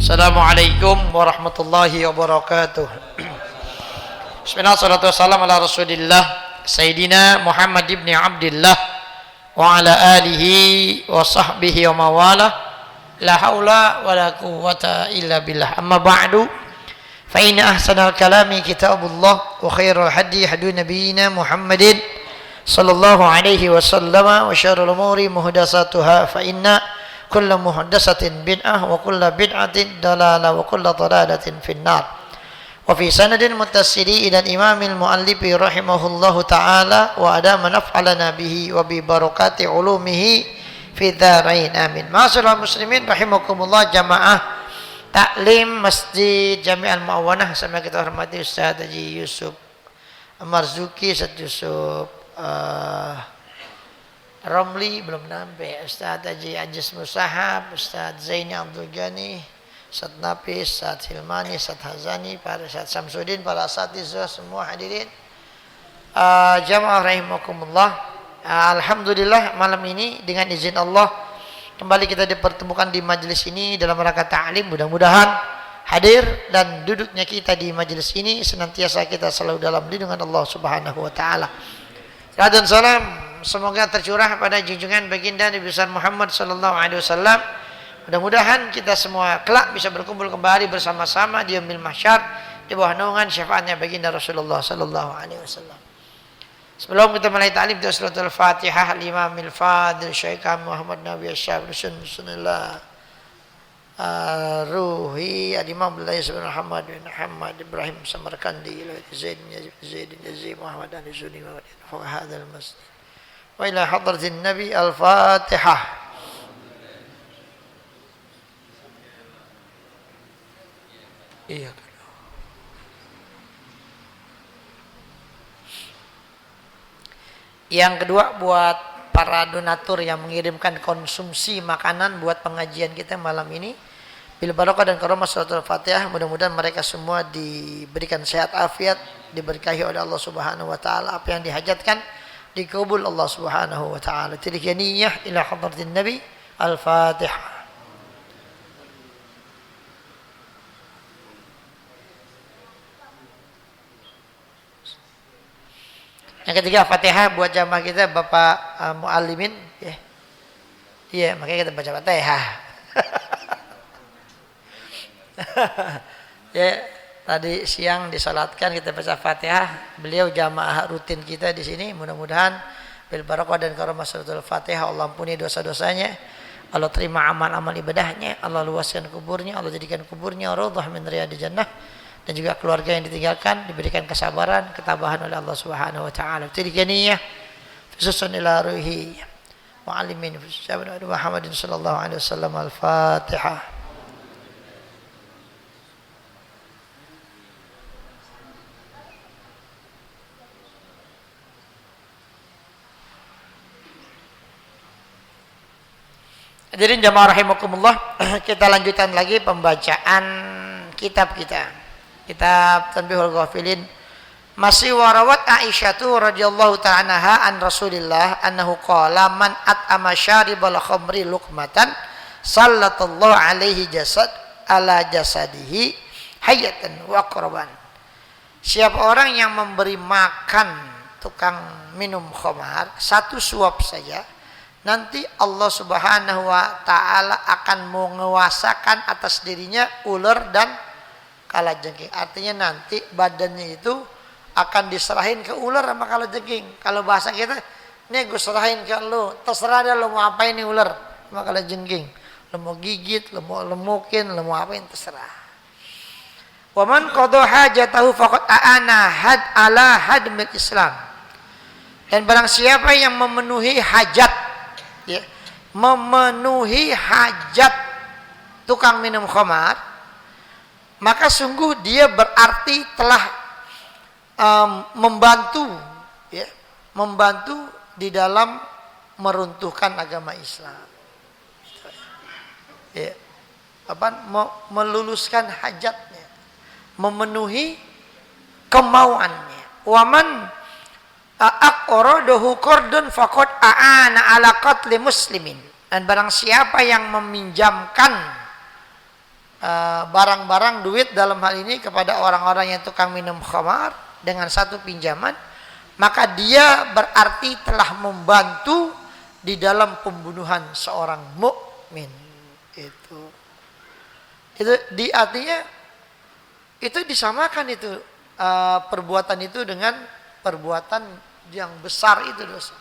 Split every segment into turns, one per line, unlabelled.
Assalamualaikum warahmatullahi wabarakatuh. Bismillah, salatu wassalam ala rasulillah Sayyidina Muhammad ibn Abdillah wa ala alihi wa sahbihi wa mawala. La hawla wa la quwwata illa billah. Amma ba'du, fa inna ahsanal kalami kitabullah wa khairul hadi hadi nabiyina Muhammadin sallallahu alaihi wasallam wa syarrul umuri muhdatsatuha fa inna kullu muhdatsatin bid'ah wa kullu bid'atin dalalah wa kullu dalalatin finnar. Wa fi sanadin muttasili ila imamil muallifi rahimahullahu ta'ala wa adama naf'alana bihi wa bi barakati ulumihi fi dharain amin. Ma'asyiral muslimin rahimakumullah, jamaah taklim Masjid Jami'al Mu'awanah, sama kita hormati Ustaz Haji Yusuf Marzuki, Ustaz Yusuf Romli belum nampak, Ustaz Haji Ajis Musahab, Ustaz Zaini Abdul Ghani, Ustaz Nafis, Ustaz Hilmani, Ustaz Hazani, para Ustaz Samsudin, para asatizah semua hadirin jamaah rahimakumullah. Alhamdulillah, malam ini dengan izin Allah kembali kita dipertemukan di majelis ini dalam rangka ta'lim. Mudah-mudahan hadir dan duduknya kita di majelis ini senantiasa kita selalu dalam lindungan Allah Subhanahu wa taala. Salam dan salam semoga tercurah pada junjungan baginda Nabi besar Muhammad sallallahu alaihi wasallam. Mudah-mudahan kita semua kelak bisa berkumpul kembali bersama-sama di yaumil mahsyar di bawah naungan syafaatnya baginda Rasulullah sallallahu alaihi wasallam. Sebelum kita mulai ta'lim di suratul Fatihah, al-Imamil Fadil Syekh Muhammad Nabi Asy'ab Bismillah Ruhi al-Imam Abdullah bin Muhammad bin Muhammad Ibrahim Samarkandi Zaid Muhammad al-Zuni wa hadzal masjid wa ila hadratin Nabi al-Fatihah. Iya. Yang kedua, buat para donatur yang mengirimkan konsumsi makanan buat pengajian kita malam ini, bil barokah dan karomah suratul Fatihah, mudah-mudahan mereka semua diberikan sehat afiat, diberkahi oleh Allah Subhanahu wa taala, apa yang dihajatkan dikabul Allah Subhanahu wa taala. Tilka niyyah ila hadratin Nabi al-Fatihah. Yang ketiga, Fatihah buat jamaah kita Bapak Muallimin, ya. Iya, makanya kita baca Fatihah. Ya, tadi siang disalatkan kita baca Fatihah. Beliau jamaah rutin kita di sini. Mudah-mudahan bil barakah dan karamah suratul Fatihah Allah ampuni dosa-dosanya. Allah terima amal-amal ibadahnya. Allah luaskan kuburnya. Allah jadikan kuburnya raudhah min riyadil jannah. Dan juga keluarga yang ditinggalkan diberikan kesabaran, ketabahan oleh Allah Subhanahu wa taala. Tilka niyyah khususan ila ruhi muallimin Sayyidina Muhammadin sallallahu alaihi wasallam. Al-Fatihah. Hadirin jamaah rahimakumullah, kita lanjutkan lagi pembacaan kitab kita. Kitab Tanbihul Ghafilin. Masih warawat Aisyah radhiyallahu ta'ala anha an Rasulillah annahu qala man at'ama syaribal khamri luqmatan sallallahu alaihi jasad ala jasadihi hayatan wa qurban. Siapa orang yang memberi makan tukang minum khamar satu suap saja, nanti Allah Subhanahu wa taala akan menguasakan atas dirinya ular dan kalajengking. Artinya nanti badannya itu akan diserahin ke ular sama kalajengking. Kalau bahasa kita, nih gue serahin ke lu, terserah dia lu mau apain nih ular sama kalajengking. Lu mau gigit, lu mau lemukin, lu mau apain terserah. Wa man qada hajatahu faqad aana had ala hadmil Islam. Dan barang siapa yang memenuhi hajat, ya, memenuhi hajat tukang minum khamar, maka sungguh dia berarti telah membantu, ya, membantu di dalam meruntuhkan agama Islam, ya, meluluskan hajatnya, memenuhi kemauannya. Waman aqradahu qardun faqad aana ala qatli muslimin. Dan barang siapa yang meminjamkan barang-barang duit dalam hal ini kepada orang-orang yang tukang minum khamar dengan satu pinjaman, maka dia berarti telah membantu di dalam pembunuhan seorang mukmin. Itu artinya itu disamakan itu perbuatan itu dengan perbuatan yang besar itu dosa.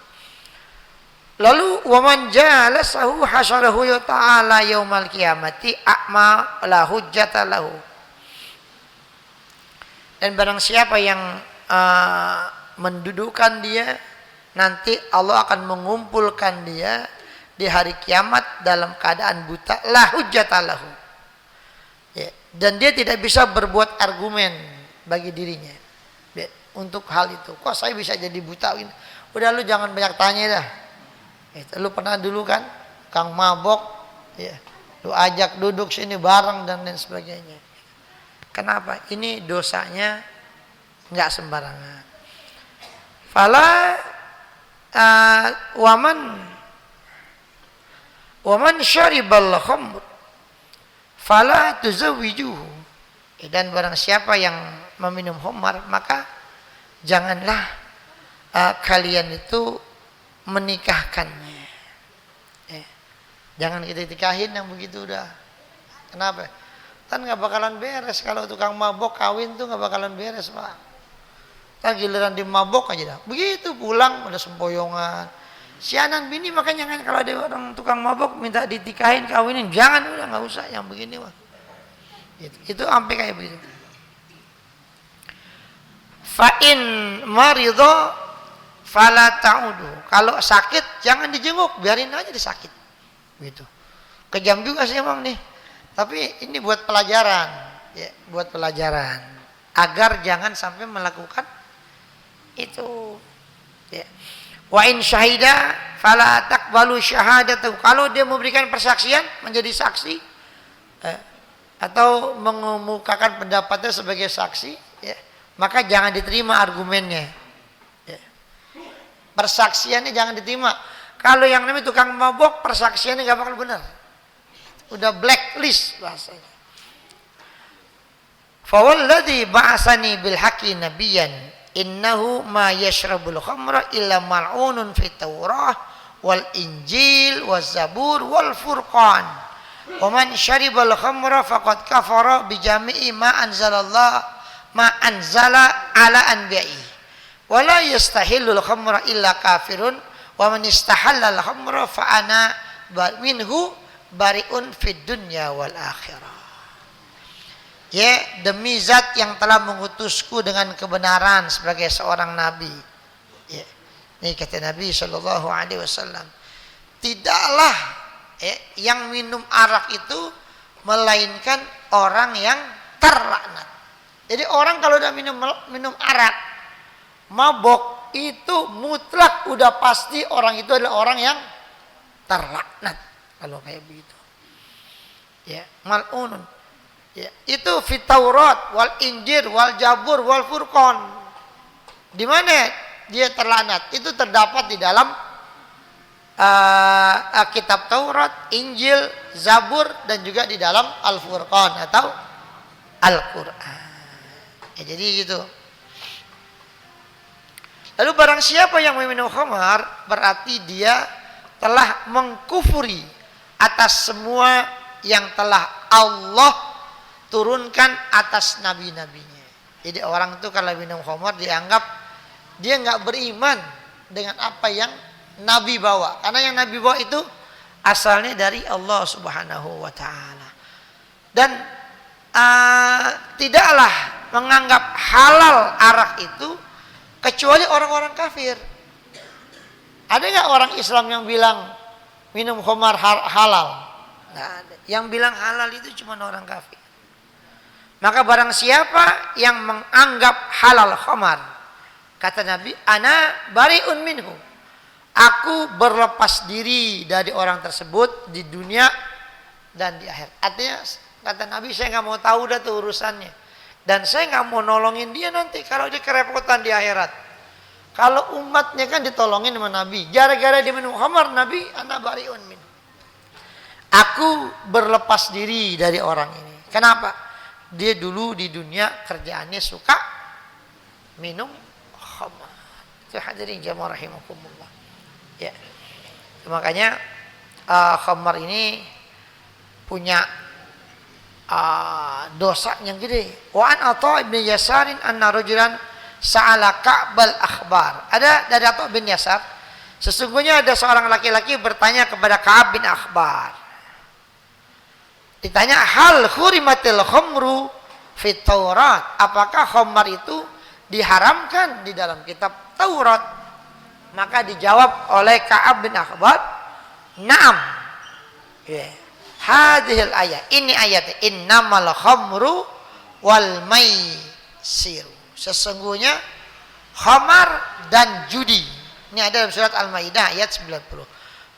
Lalu waman jalasahu hasyarahu ta'ala yaumal qiyamati a'ma la hujjata lahu. Dan barang siapa yang mendudukkan dia, nanti Allah akan mengumpulkan dia di hari kiamat dalam keadaan buta, la hujjata lahu. Ya, dan dia tidak bisa berbuat argumen bagi dirinya ya, untuk hal itu. Kok saya bisa jadi buta ini? Udah lu jangan banyak tanya dah. Lu pernah dulu kan kang mabok ya, lu ajak duduk sini bareng dan lain sebagainya. Kenapa? Ini dosanya nggak sembarangan. Fala waman syaribal khamr fala tuzawwijuhu. Dan barang siapa yang meminum khamar, maka janganlah kalian itu menikahkannya. Jangan kita nikahin yang begitu udah. Kenapa? Kan nggak bakalan beres kalau tukang mabok kawin tuh nggak bakalan beres pak. Kan giliran di mabok aja dah. Begitu pulang udah sempoyongan. Sianan bini makanya kan kalau ada orang tukang mabok minta ditikahin kawinin, jangan udah nggak usah yang begini mah. Itu sampai kayak begitu. Fa'in marido fala ta'udu. Kalau sakit jangan dijenguk, biarin aja dia sakit. Gitu. Kejam juga sih emang nih. Tapi ini buat pelajaran, ya, buat pelajaran agar jangan sampai melakukan itu. Ya. Wa in syahida fala taqbalu syahadatahu. Kalau dia memberikan persaksian menjadi saksi atau mengemukakan pendapatnya sebagai saksi, ya, maka jangan diterima argumennya. Persaksiannya jangan diterima. Kalau yang namanya tukang mabok, persaksiannya gak bakal benar. Udah blacklist bahasanya. Fawalladhi ba'asani bil haqqi nabiyyan innahu ma yashrabul khamra illa mal'unun fit Taurah wal Injil waz Zabur wal Furqan. Wa man syaribal khamra faqad kafara bi jami'i ma anzala ala anbiya'i. Wala yastahillul khamra illa kafirun wa man istahallal khamra fa ana minhu bariun fid dunya wal akhirah. Ya, demi zat yang telah mengutusku dengan kebenaran sebagai seorang nabi. Ya. Ini kata Nabi sallallahu alaihi wasallam, tidaklah yang minum arak itu melainkan orang yang terlaknat. Jadi orang kalau udah minum arak, mabok, itu mutlak udah pasti orang itu adalah orang yang terlaknat kalau kayak begitu. Ya, mal'unun. Ya, itu fit Taurat wal Injil wal Zabur wal Furqan. Di mana dia terlaknat? Itu terdapat di dalam kitab Taurat, Injil, Zabur dan juga di dalam Al-Furqan atau Al-Qur'an. Ya, jadi gitu. Lalu barang siapa yang meminum khamar, berarti dia telah mengkufuri atas semua yang telah Allah turunkan atas nabi-nabinya. Jadi orang itu kalau minum khamar dianggap dia nggak beriman dengan apa yang Nabi bawa. Karena yang Nabi bawa itu asalnya dari Allah Subhanahu wa taala. Dan tidaklah menganggap halal arak itu kecuali orang-orang kafir. Ada nggak orang Islam yang bilang minum khamar halal? Nggak ada. Yang bilang halal itu cuma orang kafir. Maka barang siapa yang menganggap halal khamar, kata Nabi, ana bariun minhu. Aku berlepas diri dari orang tersebut di dunia dan di akhirat. Artinya kata Nabi, saya nggak mau tahu dah tuh urusannya. Dan saya nggak mau nolongin dia nanti kalau dia kerepotan di akhirat. Kalau umatnya kan ditolongin sama Nabi. Gara-gara dia minum khamar, Nabi ana bariun minhu. Aku berlepas diri dari orang ini. Kenapa? Dia dulu di dunia kerjaannya suka minum khamar. Itu hadirin jamaah rahimakumullah. Ya. Makanya khamar ini punya dosa yang gede. Wa an Atha bin Yasarin anna rajulan sa'ala Ka'bal akhbar. Ada dari Atha bin Yasar, sesungguhnya ada seorang laki-laki bertanya kepada Ka'ab bin Akhbar. Ditanya, hal hurimatil khamru fit Taurat? Apakah khamar itu diharamkan di dalam kitab Taurat? Maka dijawab oleh Ka'ab bin Akhbar, na'am. Ya. Hadhil ayat, ini ayatnya, innamal khamru wal maisir. Sesungguhnya khamar dan judi. Ini ada dalam surat Al-Maidah ayat 90.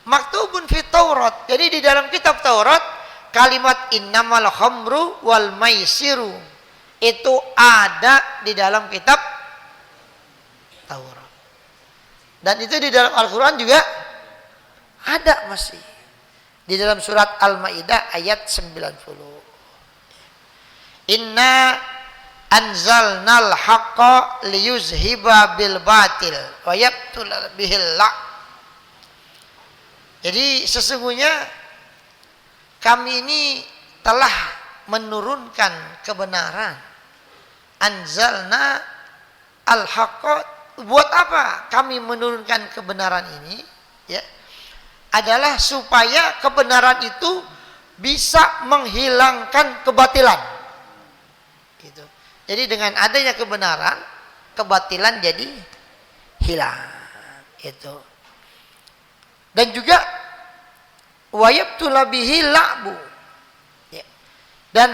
Maktubun fit Taurat. Jadi di dalam kitab Taurat kalimat innamal khamru wal maisiru itu ada di dalam kitab Taurat. Dan itu di dalam Al-Quran juga ada masih. Di dalam surat Al-Maidah ayat 90. Inna anzalnal haqqa liyuzhiba bil batil wa yabtul bihil la'. Jadi sesungguhnya kami ini telah menurunkan kebenaran. Anzalna al haqqa, buat apa kami menurunkan kebenaran ini? Ya, adalah supaya kebenaran itu bisa menghilangkan kebatilan. Gitu. Jadi dengan adanya kebenaran, kebatilan jadi hilang. Itu. Dan juga wayabtula bihi la'bu. Ya. Dan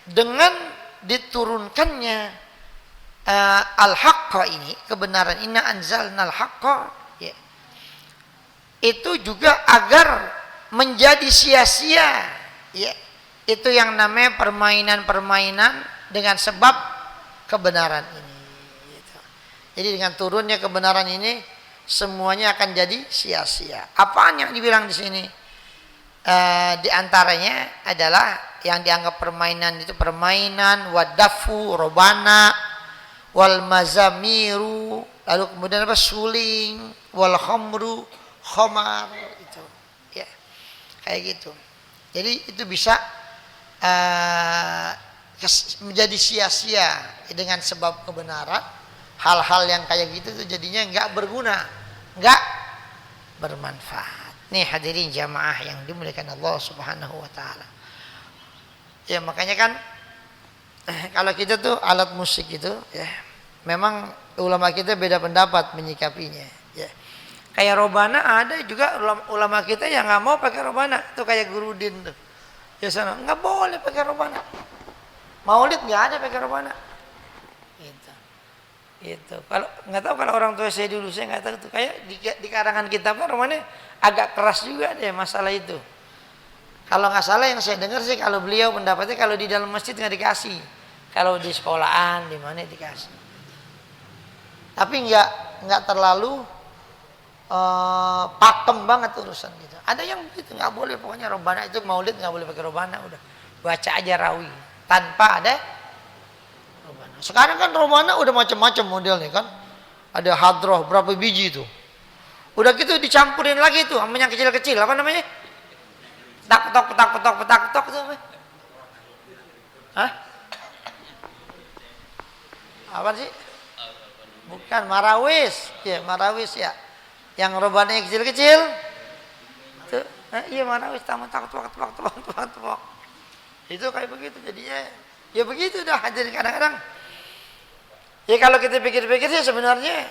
dengan diturunkannya al-haqqa ini, kebenaran, inna anzalnal haqqa, ya, itu juga agar menjadi sia-sia, ya, itu yang namanya permainan-permainan dengan sebab kebenaran ini, gitu. Jadi dengan turunnya kebenaran ini semuanya akan jadi sia-sia. Apaan yang dibilang di sini? Di antaranya adalah yang dianggap permainan itu permainan wadafu, robana, wal mazamiru, lalu kemudian apa, suling, wal khamru, khamar, itu ya kayak gitu. Jadi itu bisa menjadi sia-sia dengan sebab kebenaran. Hal-hal yang kayak gitu itu jadinya nggak berguna, nggak bermanfaat. Nih hadirin jamaah yang dimuliakan Allah Subhanahu wa taala. Ya makanya kan kalau kita tuh alat musik itu ya, memang ulama kita beda pendapat menyikapinya ya. Kayak robana ada juga ulama kita yang nggak mau pakai robana. Itu kayak Gurudin tuh. Ya sana nggak boleh pakai robana. Maulid nggak ada pakai robana. Gitu. Gitu. Kalau nggak tahu kalau orang tua saya dulu, saya nggak tahu tuh, kayak di karangan kitab kan romanya agak keras juga deh masalah itu. Kalau nggak salah yang saya dengar sih, kalau beliau pendapatnya kalau di dalam masjid nggak dikasih, kalau di sekolahan di mana dikasih. Tapi nggak terlalu pakem banget urusan gitu. Ada yang gitu nggak boleh, pokoknya robana itu maulid nggak boleh pakai robana, udah baca aja rawi tanpa ada robana. Sekarang kan robana udah macam-macam modelnya kan, ada hadroh berapa biji itu, udah gitu dicampurin lagi tuh sama yang kecil-kecil, apa namanya, petak itu apa? Hah? Apa sih? Bukan, marawis ya, marawis ya, yang robananya kecil-kecil tuh, iya marawis, tamat tok itu kayak begitu jadinya. Ya begitu dah hadirin, kadang-kadang ya kalau kita pikir-pikir sih sebenarnya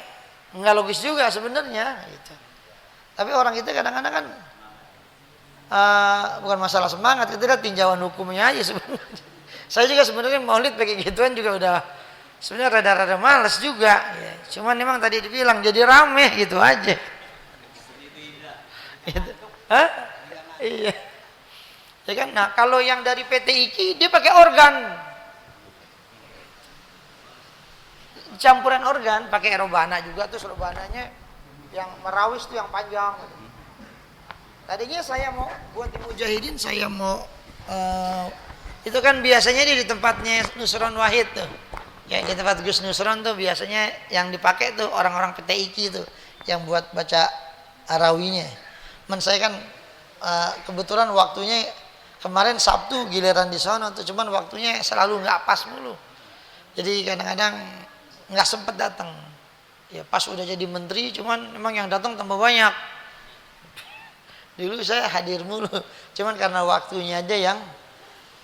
nggak logis juga sebenarnya gitu. Tapi orang kita kadang-kadang kan bukan masalah semangat, kita lihat tinjauan hukumnya aja sebenarnya. Saya juga sebenarnya maulid pakai gituan juga udah sebenarnya rada-rada malas juga ya. Cuman memang tadi dibilang jadi rame gitu aja gitu. Hah? Iya ya kan. Nah kalau yang dari PT IKI dia pakai organ, campuran organ, pakai robana juga, terus robananya yang merawis tuh yang panjang. Tadinya saya mau buat di Mujahidin, saya mau Itu kan biasanya di tempatnya Nusron Wahid tuh. Ya di tempat Gus Nusron tuh biasanya yang dipakai tuh orang-orang PTIQ tuh yang buat baca arawinya. Saya kan kebetulan waktunya kemarin Sabtu giliran di sana tuh, cuman waktunya selalu nggak pas mulu. Jadi kadang-kadang nggak sempet datang. Ya pas udah jadi menteri, cuman memang yang datang tambah banyak. Dulu saya hadir mulu, cuman karena waktunya aja yang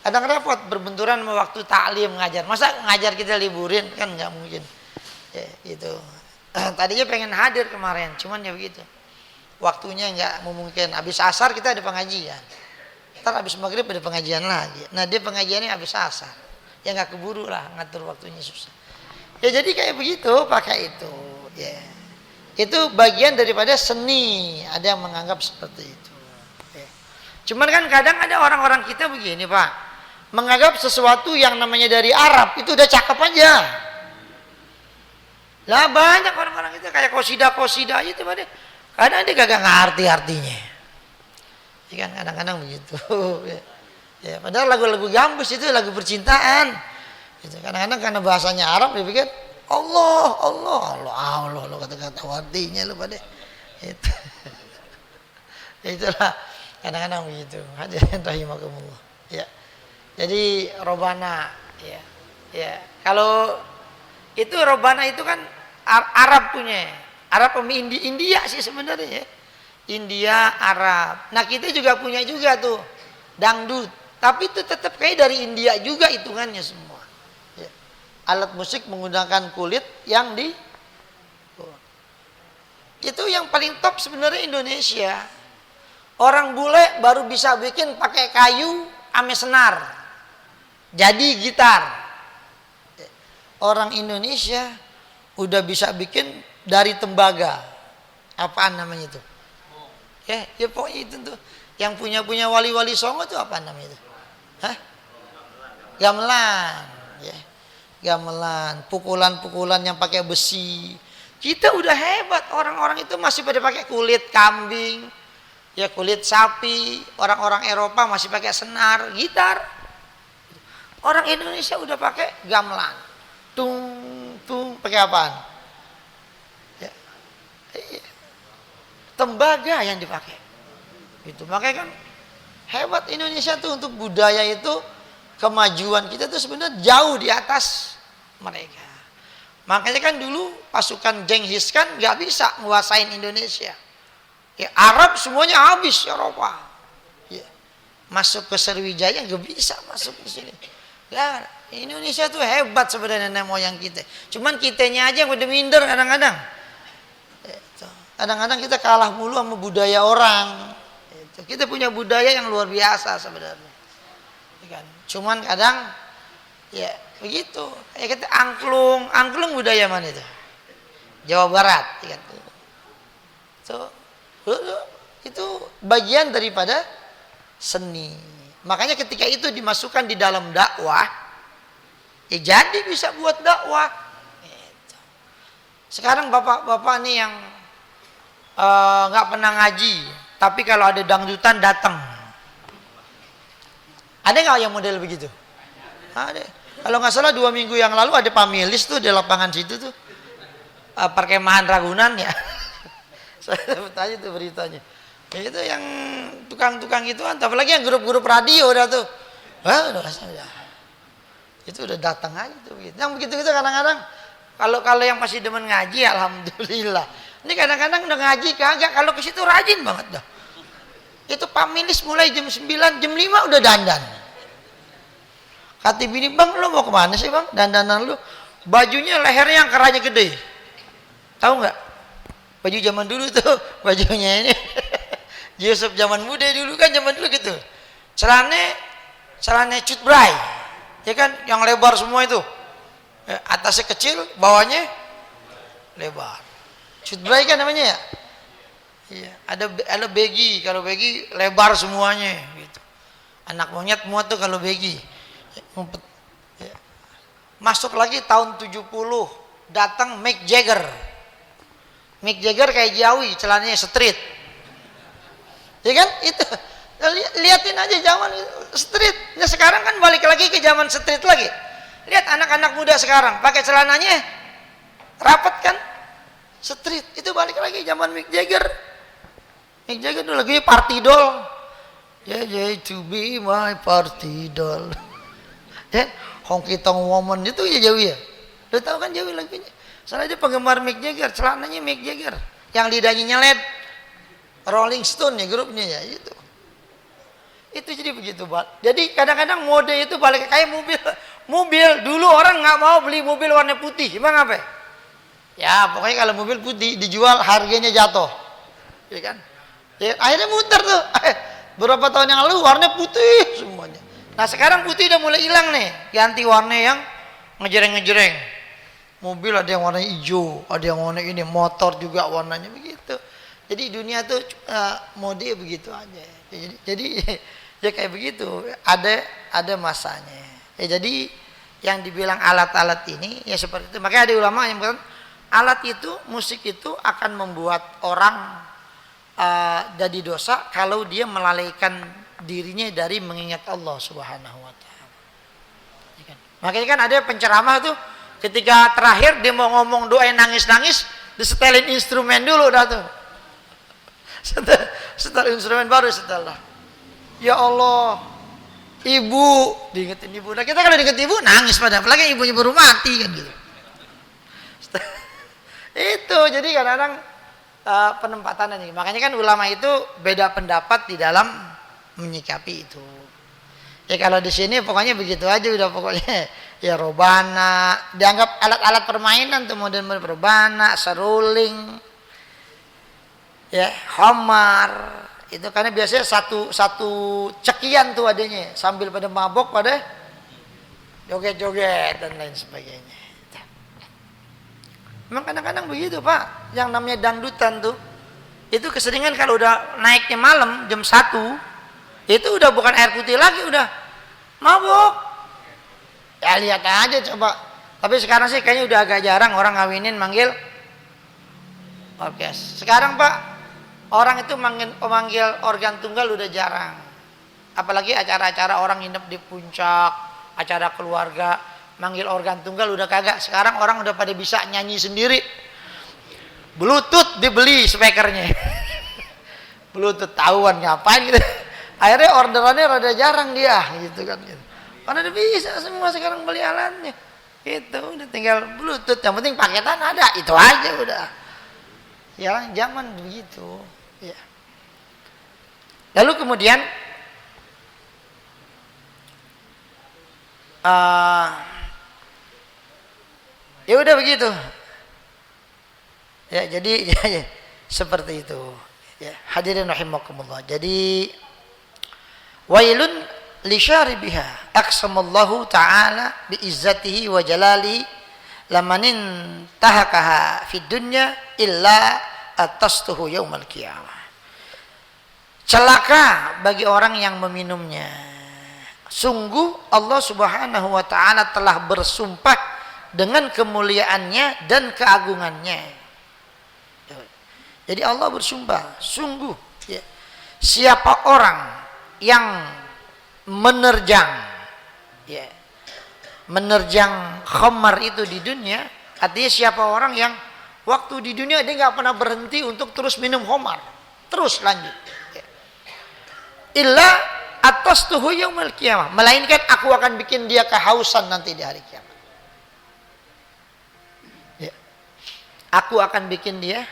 kadang repot, berbenturan sama waktu taklim ngajar. Masa ngajar kita liburin kan nggak mungkin. Ya, gitu. Tadinya pengen hadir kemarin, cuman ya begitu. Waktunya nggak memungkinkan. Habis asar kita ada pengajian. Ntar habis maghrib ada pengajian lagi. Nah dia pengajiannya habis asar. Ya nggak keburu lah, ngatur waktunya susah. Ya jadi kayak begitu, pakai itu. Ya. Itu bagian daripada seni. Ada yang menganggap seperti itu. Ya. Cuman kan kadang ada orang-orang kita begini Pak. Menganggap sesuatu yang namanya dari Arab itu udah cakep aja. Lah banyak orang-orang itu kayak kosida itu pada kadang dia gak ngerti artinya. Ya kan kadang-kadang begitu. Ya, padahal lagu-lagu gambus itu lagu percintaan. Itu kadang-kadang karena bahasanya Arab dia pikir Allah lo kata-kata artinya lo pada. Itu. Itulah kadang-kadang begitu. Hadirin rahimakumullah. Ya. Jadi robana ya kalau itu robana itu kan Arab punya, Arab India sih sebenarnya, India Arab. Nah kita juga punya juga tuh dangdut, tapi itu tetap kayak dari India juga hitungannya semua ya. Alat musik menggunakan kulit yang itu yang paling top sebenarnya Indonesia. Orang bule baru bisa bikin pakai kayu ame senar jadi gitar. Orang Indonesia udah bisa bikin dari tembaga. Apaan namanya itu? Ya pokoknya itu tuh. Yang punya wali-wali Songo tuh apa namanya itu? Hah? Gamelan. Ya. Gamelan, pukulan-pukulan yang pakai besi. Kita udah hebat. Orang-orang itu masih pada pakai kulit kambing, ya kulit sapi. Orang-orang Eropa masih pakai senar, gitar. Orang Indonesia udah pakai gamelan, tung pakai apaan? Ya. Tembaga yang dipakai. Itu makanya kan hebat Indonesia tuh untuk budaya itu, kemajuan kita tuh sebenarnya jauh di atas mereka. Makanya kan dulu pasukan Genghis Khan nggak bisa nguasain Indonesia. Ya Arab semuanya habis Eropa. Ya. Masuk ke Sriwijaya nggak bisa masuk ke sini. Lah, Indonesia tuh hebat sebenarnya nenek moyang kita. Cuman kitanya aja yang udah minder kadang-kadang. Kadang-kadang kita kalah mulu sama budaya orang. Kita punya budaya yang luar biasa sebenarnya. Cuman kadang ya begitu. Kayak kita angklung budaya mana itu? Jawa Barat. Itu bagian daripada seni. Makanya ketika itu dimasukkan di dalam dakwah, ya jadi bisa buat dakwah. Sekarang bapak-bapak nih yang nggak pernah ngaji, tapi kalau ada dangdutan datang. Ada nggak yang model begitu? Ada. Kalau nggak salah 2 minggu yang lalu ada pamilis tuh di lapangan situ tuh, perkemahan Ragunan ya. Saya dapat aja tuh beritanya. Ya itu yang tukang-tukang itu, apalagi yang grup-grup radio udah tuh. Udah. Itu udah datang aja tuh begitu. Yang begitu-gitu kadang-kadang kalau yang masih demen ngaji alhamdulillah. Ini kadang-kadang udah ngaji kagak, kalau ke situ rajin banget dah. Itu pamilis mulai jam 9, jam 5 udah dandan. Kata bini, "Bang, lu mau kemana sih, Bang? Dandanan lu bajunya lehernya yang kerahnya gede." Tahu nggak? Baju zaman dulu tuh, bajunya ini Yusuf zaman muda dulu kan, zaman dulu gitu. Celananya cutbray. Ya kan, yang lebar semua itu. Atasnya kecil, bawahnya lebar. Cutbray kan namanya ya? Iya, ada baggy. Kalau baggy lebar semuanya gitu. Anak monyet muat tuh kalau baggy. Ngumpet. Ya. Masuk lagi tahun 70, datang Mick Jagger. Mick Jagger kayak Jawi, celananya street. Ya kan? Itu liatin aja zaman street. Nah, sekarang kan balik lagi ke zaman street lagi. Lihat anak-anak muda sekarang pakai celananya rapat kan? Street. Itu balik lagi zaman Mick Jagger. Mick Jagger dulu lagi party doll. Yeah, to be my party doll. Ya, Honky Tonk Woman itu ya Jawi ya. Lu tahu kan Jawi lagunya? Soalnya dia penggemar Mick Jagger, celananya Mick Jagger. Yang lidahnya nyeled. Rolling Stone ya grupnya ya itu. Itu jadi begitu, Pak. Jadi kadang-kadang mode itu balik kayak mobil. Mobil dulu orang nggak mau beli mobil warna putih, gimana apa? Ya pokoknya kalau mobil putih dijual harganya jatuh, ya kan? Ya, akhirnya muter tuh. Beberapa tahun yang lalu warna putih semuanya. Nah sekarang putih udah mulai hilang nih, ganti warna yang ngejreng-ngejreng. Mobil ada yang warna hijau, ada yang warna ini, motor juga warnanya begitu. Jadi dunia tuh mode begitu aja. Jadi ya kayak begitu. Ada masanya. Ya, jadi yang dibilang alat-alat ini ya seperti itu. Makanya ada ulama yang bilang alat itu, musik itu akan membuat orang jadi dosa kalau dia melalaikan dirinya dari mengingat Allah Subhanahu wa taala. Ya kan? Makanya kan ada penceramah tuh ketika terakhir dia mau ngomong doa nangis-nangis, disetelin instrumen dulu dah tuh. Setel instrumen baru setelah. Ya Allah, ibu, diingetin ibu. Nah kita kalau diinget ibu nangis pada, apalagi ibunya baru mati kan gitu. Itu jadi kadang-kadang penempatan ini. Makanya kan ulama itu beda pendapat di dalam menyikapi itu. Ya kalau di sini pokoknya begitu aja udah pokoknya ya robana, dianggap alat-alat permainan tuh model-model robana, seruling, ya homar. Itu karena biasanya satu cekian tuh adanya sambil pada mabok pada joget-joget dan lain sebagainya. Memang kadang-kadang begitu Pak, yang namanya dangdutan tuh itu keseringan kalau udah naiknya malam jam 1 itu udah bukan air putih lagi, udah mabok. Ya lihat aja coba. Tapi sekarang sih kayaknya udah agak jarang orang ngawinin manggil orkes. Sekarang Pak, orang itu memanggil organ tunggal udah jarang. Apalagi acara-acara orang nginep di puncak, acara keluarga, manggil organ tunggal udah kagak. Sekarang orang udah pada bisa nyanyi sendiri. Bluetooth dibeli speakernya. Bluetooth tahuan ngapain gitu. Akhirnya orderannya rada jarang dia gitu kan gitu. Karena udah bisa semua sekarang beli alatnya. Itu udah tinggal Bluetooth, yang penting paketan ada, itu aja udah. Ya zaman begitu. Ya. Lalu kemudian ya udah begitu. Ya jadi ya, seperti itu. Ya, hadirin rahimakumullah. Jadi wailun lisyaribiha aqsamallahu ta'ala bi izzatihi wa jalalihi lamanin tahakaha fid dunya illa atastuhu yaumal qiyamah. Celaka bagi orang yang meminumnya. Sungguh Allah Subhanahu wa taala telah bersumpah dengan kemuliaannya dan keagungannya. Jadi Allah bersumpah, sungguh ya, siapa orang yang menerjang ya, menerjang khamar itu di dunia, artinya siapa orang yang waktu di dunia dia nggak pernah berhenti untuk terus minum khamar, terus lanjut ya. Illa atas tuhu yaumil qiyamah, melainkan aku akan bikin dia kehausan nanti di hari kiamat ya. Aku akan bikin dia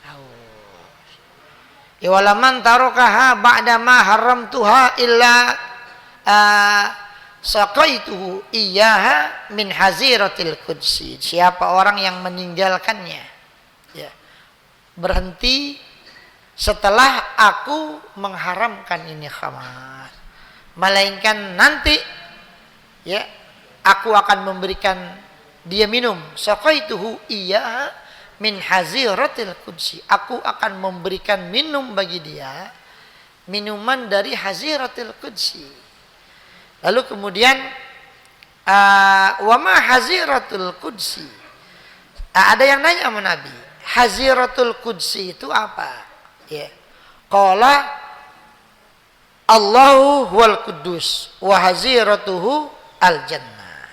haus ya. Walaman tarokaha ba'da ma haramtuha illa saqaituhu iyyaha min haziratil qudsi. Siapa orang yang meninggalkannya ya, berhenti setelah aku mengharamkan ini khamar, melainkan nanti ya aku akan memberikan dia minum, saqaituhu iyyaha min haziratil qudsi, aku akan memberikan minum bagi dia minuman dari haziratil qudsi. Lalu kemudian wa ma haziratul qudsi, ada yang nanya sama Nabi, haziratul qudsi itu apa ya? Qala Allahu huwal Quddus wa haziratuhu al jannah.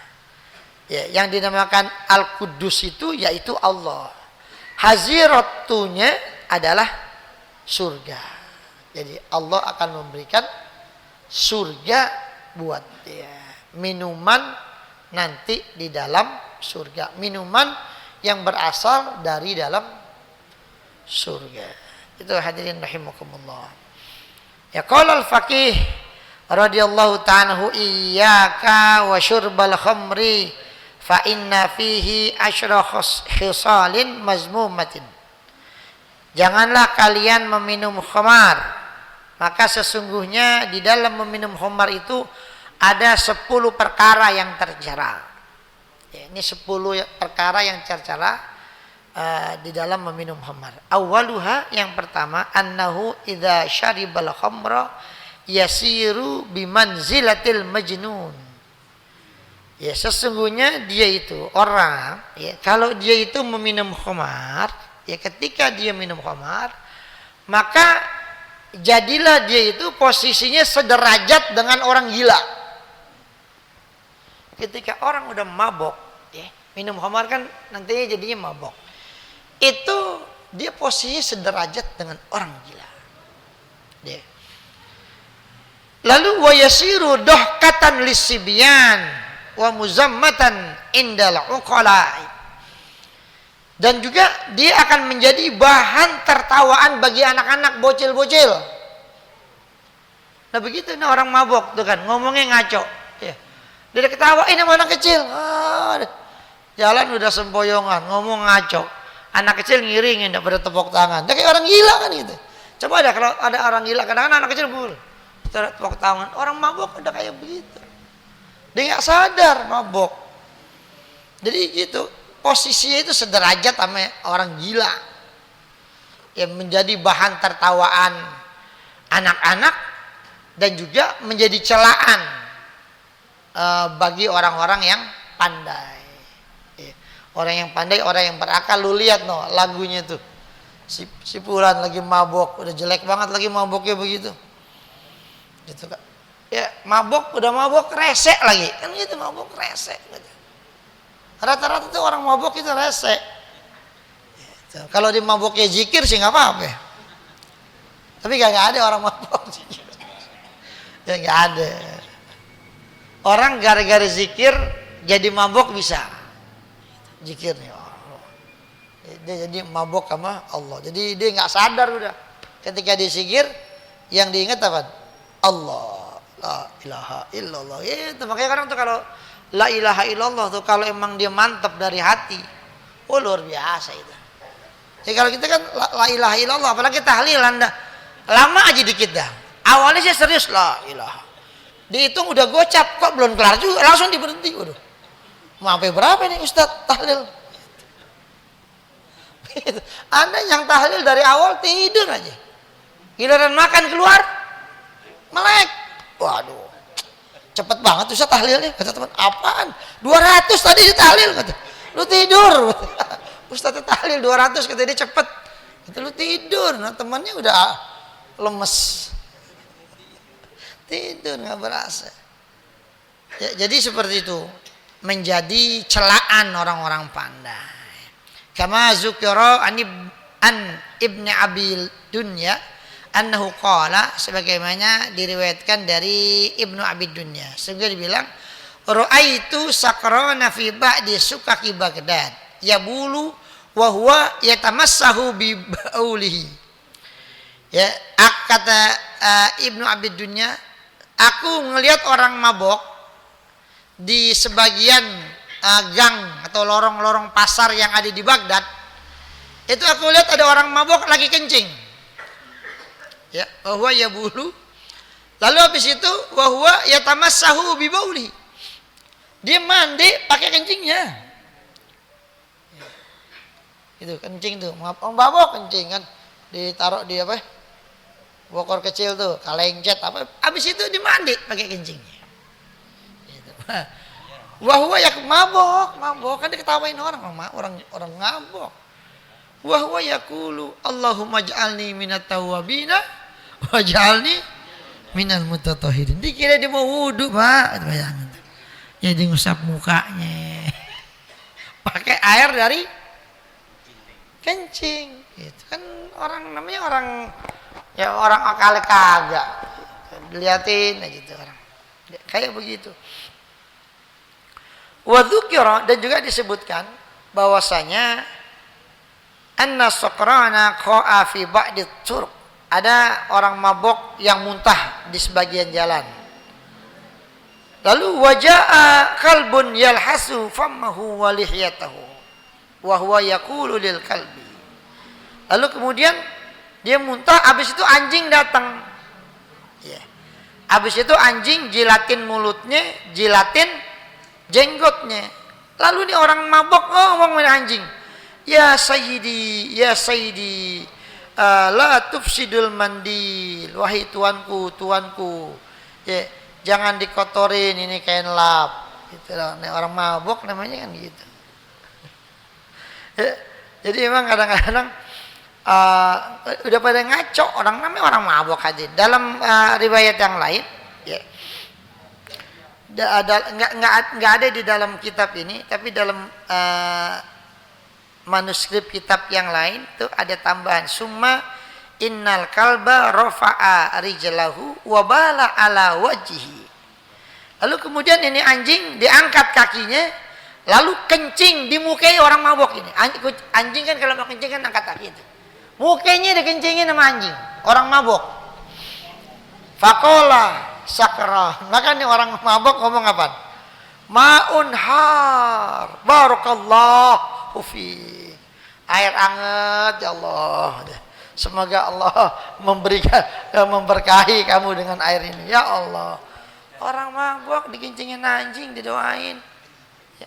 Ya, yang dinamakan al Quddus itu yaitu Allah. Haziratunya adalah surga. Jadi Allah akan memberikan surga buat dia. Minuman nanti di dalam surga. Minuman yang berasal dari dalam surga. Itu hadirin rahimakumullah. Ya qala al-faqih radhiyallahu ta'ala iyyaka wa syurbal khamri fa inna fihi asyra khisalin mazmumatin. Janganlah kalian meminum khamar, maka sesungguhnya di dalam meminum khamar itu ada 10 perkara yang tercela. Ya, ini 10 perkara yang tercela di dalam meminum khamar. Awaluha, yang pertama, annahu idza syaribal khamra yasiru bimanzilatil majnun. Ya, sesungguhnya dia itu orang, ya, kalau dia itu meminum khamar, ya, ketika dia minum khamar, maka jadilah dia itu posisinya sederajat dengan orang gila. Ketika orang udah mabok, ya, minum khamar kan nantinya jadinya mabok. Itu dia posisinya sederajat dengan orang gila. Ya. Lalu wa yasiru dohkatan lisibyan wa muzammatan indal uqala. Dan juga dia akan menjadi bahan tertawaan bagi anak-anak bocil-bocil. Nah begitu, nah orang mabok tuh kan ngomongnya ngaco. Ya. Dia ketawain sama anak kecil. Jalan udah sempoyongan, ngomong ngaco. Anak kecil ngiringin, tidak pada tepuk tangan. Dia kayak orang gila kan gitu. Coba ada kalau ada orang gila, kadang-kadang anak kecil tepuk tangan. Orang mabok udah kayak begitu. Dia nggak sadar mabok. Jadi gitu, posisinya itu sederajat sama orang gila. Yang menjadi bahan tertawaan anak-anak dan juga menjadi celaan bagi orang-orang yang pandai. Orang yang pandai, orang yang berakal. Lu lihat no lagunya tuh, si Fulan lagi mabok, udah jelek banget lagi maboknya begitu. Gitu kan. Ya mabok, udah mabok resek lagi. Kan gitu, mabok resek gitu. Rata-rata tuh orang mabok itu resek. Gitu. Kalau di maboknya zikir sih nggak apa-apa. Ya. Tapi gak ada orang mabok zikir. Ya nggak ada. Orang gara-gara zikir jadi mabok bisa. Zikirnya Allah. Dia jadi mabok sama Allah. Jadi dia nggak sadar udah. Ketika dia zikir, yang diingat apa? Allah, la ilaha illallah. Itu makanya kadang tuh kalau la ilaha illallah tuh kalau emang dia mantap dari hati, oh luar biasa itu. Jadi kalau kita kan la ilaha illallah, apalagi tahlil anda lama aja dikit dah. Awalnya sih serius la ilaha. Dihitung udah gocap kok belum kelar juga, langsung diberhenti. Waduh. Mau sampai berapa nih Ustaz tahlil? Anda yang tahlil dari awal tidur aja. Giliran makan keluar melek. Waduh. Cepet banget Ustaz tahlilnya. Kata teman, apaan? 200 tadi ditahlil kata. Lu tidur. Ustaz tahlil 200 kata dia cepet. Kata lu tidur. Nah temannya udah lemes. Tidur nggak berasa. Ya, jadi seperti itu. Menjadi celaan orang-orang pandai. Kama zukira an Ibnu Abi Dunya annahu qala, sebagaimana diriwayatkan dari Ibnu Abi Dunya. Sehingga dibilang ra'aitu sakrana fi ba'di sukaki Baghdad yabulu wa huwa yatamassahu bi baulihi. Ya, kata Ibnu Abi Dunya, aku melihat orang mabok di sebagian gang atau lorong-lorong pasar yang ada di Baghdad. Itu aku lihat ada orang mabok lagi kencing. Ya, bahwa ya bulu. Lalu habis itu bahwa ya tamassahu bi bauli. Dia mandi pakai kencingnya. Itu kencing tuh, mabok kencing kan ditaruh di apa? Bokor kecil tuh, kalengcet apa. Habis itu dimandi pakai kencingnya. Wahwa ya mabok kan diketawain orang ngabok. Wahwa yaqulu Allahumma ij'alni minat tawwabina waj'alni minal mutatahhirin. Dikira dia mau wudu, Pak. Bayangin. Jadi ngusap mukanya. Pakai air dari kencing. Gitu kan orang namanya orang ya orang akal kagak. Diliatin aja gitu orang. Kayak begitu. Wa dzukira, dan juga disebutkan bahwasanya anna saqrana qa'a fi ba'di turuq. Ada orang mabok yang muntah di sebagian jalan. Lalu waja'a kalbun yalhasu fammahu wa lihyatahu wa huwa yaqulu lil kalbi. Lalu kemudian dia muntah, habis itu anjing datang. Ya. Habis itu anjing jilatin mulutnya, jilatin jenggotnya. Lalu ini orang mabok ngomong dengan anjing, ya sayyidi, la tufsidul mandil, wahai tuanku, ya, jangan dikotorin ini kain lap. Gitu loh. Ini orang mabok namanya kan gitu. Ya, jadi memang kadang-kadang udah pada ngaco orang, namanya orang mabok aja. Dalam riwayat yang lain, ya, nggak ada di dalam kitab ini, tapi dalam manuskrip kitab yang lain tuh ada tambahan summa innal kalba rafa'a rijlahu wa bala ala wajhihi. Lalu kemudian ini anjing diangkat kakinya lalu kencing di mukai orang mabok ini. Anjing kan kalau mau kencing kan angkat kaki itu. Mukanya dikencingin sama anjing, orang mabok. Faqala sakra. Maka nih orang mabok ngomong apa? Ma'un har barakallahu fi. Air anget ya Allah. Semoga Allah memberkahi kamu dengan air ini ya Allah. Orang mabok dikencingin anjing didoain.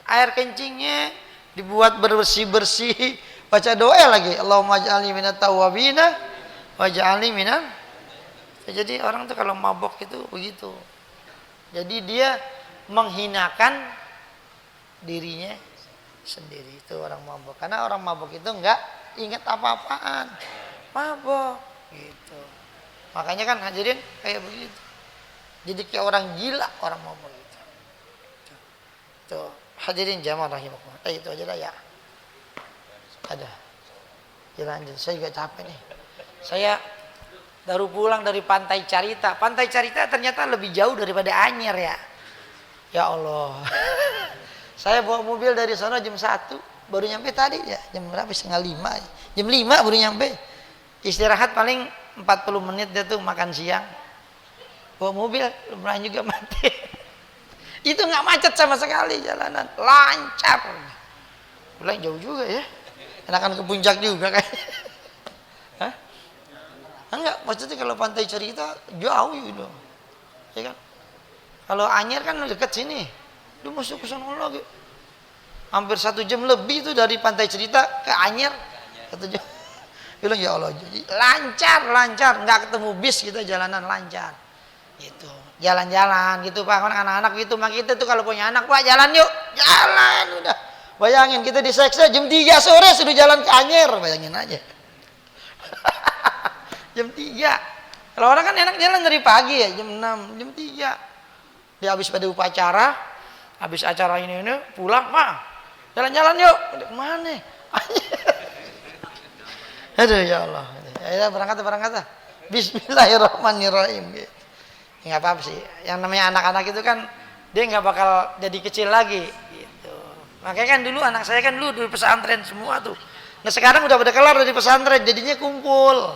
Air kencingnya dibuat bersih-bersih, baca doa lagi. Allahumma ij'alni minat tawwabina waj'alni minal. Jadi orang tuh kalau mabok itu begitu. Jadi dia menghinakan dirinya sendiri, itu orang mabok. Karena orang mabok itu enggak ingat apa-apaan. Mabok gitu. Makanya kan hadirin kayak begitu. Jadi kayak orang gila orang mabok itu. Tuh, hadirin jamaah rahimakumullah. Itu aja lah ya. Ada. Lanjut, saya juga capek nih. Saya baru pulang dari Pantai Carita. Pantai Carita ternyata lebih jauh daripada Anyer ya. Ya Allah. Saya bawa mobil dari sana jam 1, baru nyampe tadi ya. Jam berapa? Setengah 5. Jam 5 baru nyampe. Istirahat paling 40 menit dia tuh makan siang. Bawa mobil lumayan juga mati. Itu nggak macet sama sekali jalanan, lancar. Pulang jauh juga ya. Enakan ke puncak juga kayaknya. Hah? Enggak, maksudnya kalau Pantai Carita jauh gitu. Ya kan? Kalau Anyer kan dekat sini. Lu masuk ke sana lagi. Hampir 1 jam lebih itu dari Pantai Carita ke Anyer. 1 jam. Bilang ya Allah, lancar, nggak ketemu bis kita jalanan lancar. Gitu. Jalan-jalan gitu Pak, anak-anak gitu. Mak kita tuh kalau punya anak, Pak, jalan yuk. Jalan udah. Bayangin kita diseksa jam 3 sore sudah jalan ke Anyer, bayangin aja. Jam 3. Kalau orang kan enak jalan dari pagi ya, jam 6, jam 3. Dia habis pada upacara, habis acara ini pulang, Pak. Jalan-jalan yuk. Kemana? Aduh ya Allah. Ya berangkat lah. Bismillahirrahmanirrahim. Enggak apa-apa sih. Yang namanya anak-anak itu kan dia nggak bakal jadi kecil lagi gitu. Makanya kan dulu anak saya kan dulu di pesantren semua tuh. Nah sekarang udah pada kelar dari pesantren, jadinya kumpul.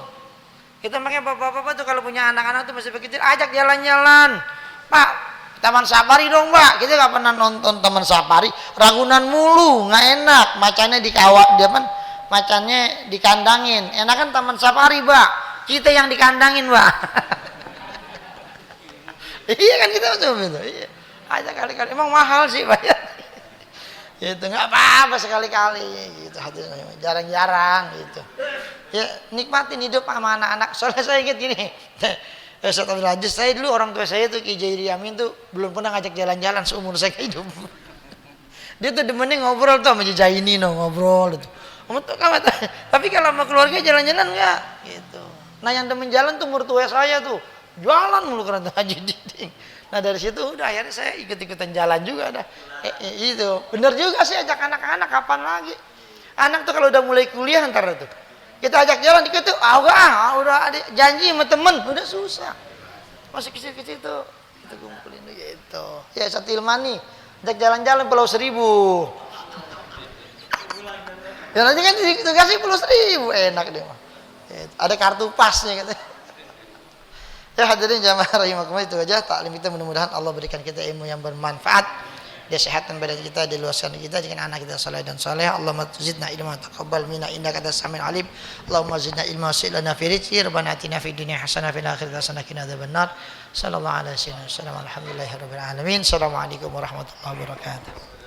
Kita makanya bapak-bapak tuh kalau punya anak-anak tuh masih kecil, ajak jalan-jalan. Pak, Taman Safari dong Pak. Kita nggak pernah nonton Taman Safari, Ragunan mulu, nggak enak. Macannya dikawat, dia kan macannya dikandangin. Enak kan Taman Safari Pak. Kita yang dikandangin Pak. Iya kan kita macam itu. Iya. Aja kali-kali emang mahal sih bayar. Itu nggak apa-apa sekali-kali gitu. Jarang-jarang gitu. Ya nikmatin hidup sama anak-anak. Soalnya saya ingat gini. Ustaz Abdul Aziz, saya dulu orang tua saya tuh Ki Jairi Yamin tuh belum pernah ngajak jalan-jalan seumur saya hidup. Dia tuh demennya ngobrol tuh sama Jaini ngobrol itu. Tapi kalau sama keluarga jalan-jalan enggak gitu. Nah yang demen jalan tuh mertua saya tuh. Jualan mulu karena Haji Diding. Nah dari situ udah akhirnya saya ikut-ikutan jalan juga dah. Itu bener juga sih, ajak anak-anak kapan lagi. Anak tuh kalau udah mulai kuliah ntar tuh kita ajak jalan dikit tuh, udah ada janji sama temen, udah susah. Masih kecil-kecil tuh kita kumpulin gitu. Ya Satilmani, ajak jalan-jalan Pulau Seribu. Ya nanti kan dikasih Pulau Seribu, enak deh mah. Ada kartu pasnya katanya. Ya hadirin jamaah rahimakumullah, itu aja taklim kita, mudah-mudahan Allah berikan kita ilmu yang bermanfaat, kesehatan badan kita, diluaskan kita, jadikan anak kita saleh dan saleh. Allahumma zidna ilma taqabbal minna innaka antas samiul alim. Allahumma zidna ilma silana fi rizqi, rabbana atina fid dunya hasanah fil akhirati hasanah qina adzabannar. Sallallahu alaihi wasallam. Alhamdulillahirabbil alamin. Assalamualaikum warahmatullahi wabarakatuh.